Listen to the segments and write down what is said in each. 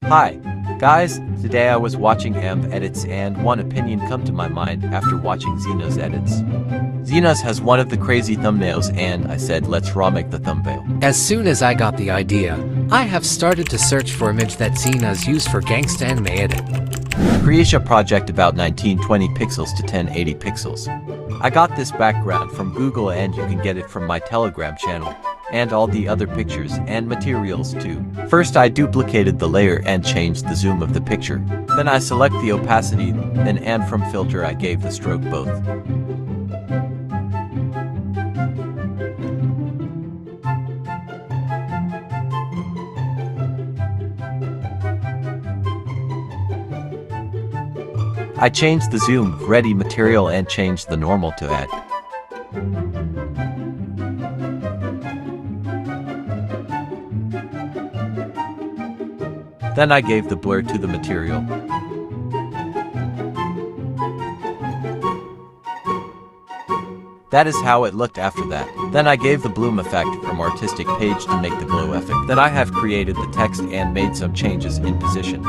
Hi, guys. Today I was watching edits and one opinion come to my mind after watching Xenoz edits. Xenoz has one of the crazy thumbnails and I said let's raw make the thumbnail. As soon as I got the idea, I have started to search for image that Xenoz used for gangsta anime edit. Create a project about 1920 pixels to 1080 pixels. I got this background from Google and you can get it from my Telegram channel. And all the other pictures and materials too. First I duplicated the layer and changed the zoom of the picture. Then I select the opacity, then and from filter I gave the stroke both. I changed the zoom, ready material and changed the normal to add. Then I gave the blur to the material. That is how it looked after that. Then I gave the bloom effect from artistic page to make the glow effect. Then I have created the text and made some changes in position.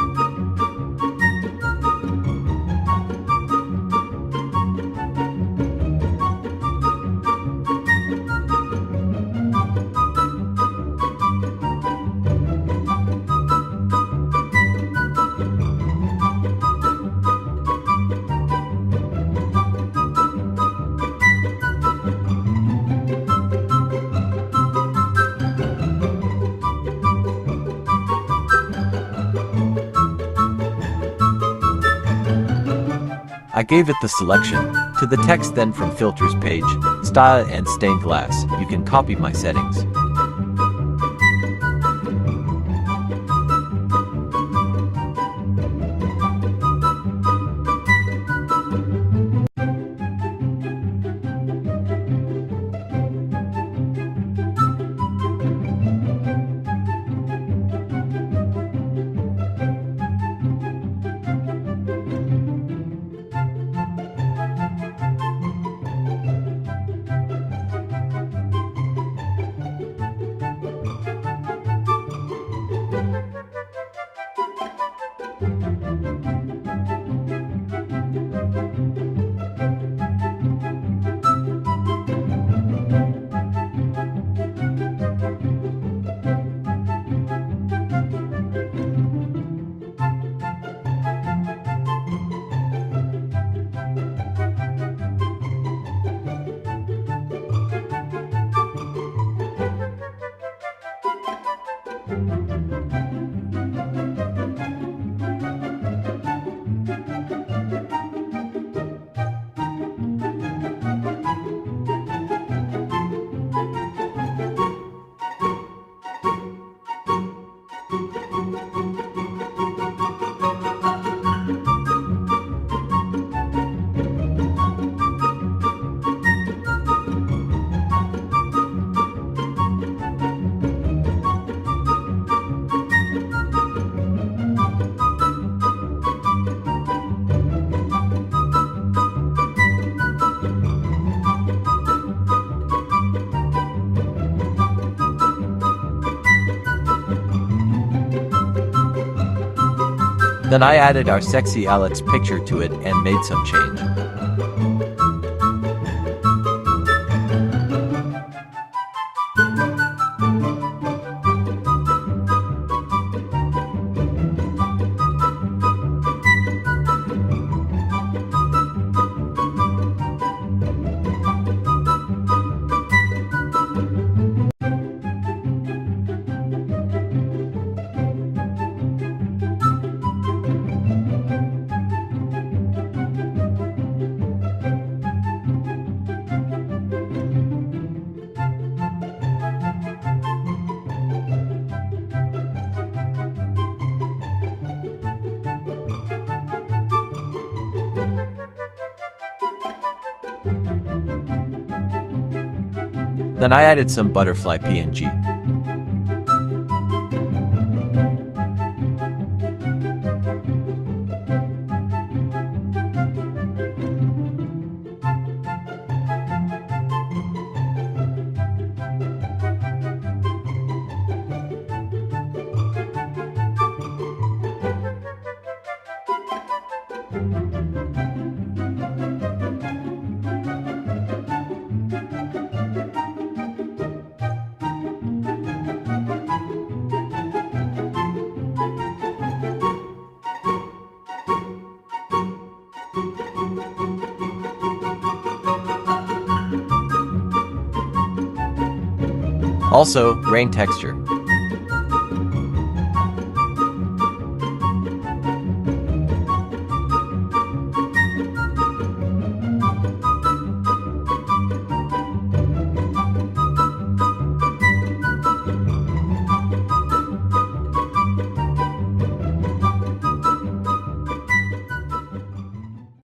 I gave it the selection to the text, then from filters page, style and stained glass, you can copy my settings. Then I added our sexy Alex picture to it and made some change. Then I added some butterfly PNG. Also, rain texture.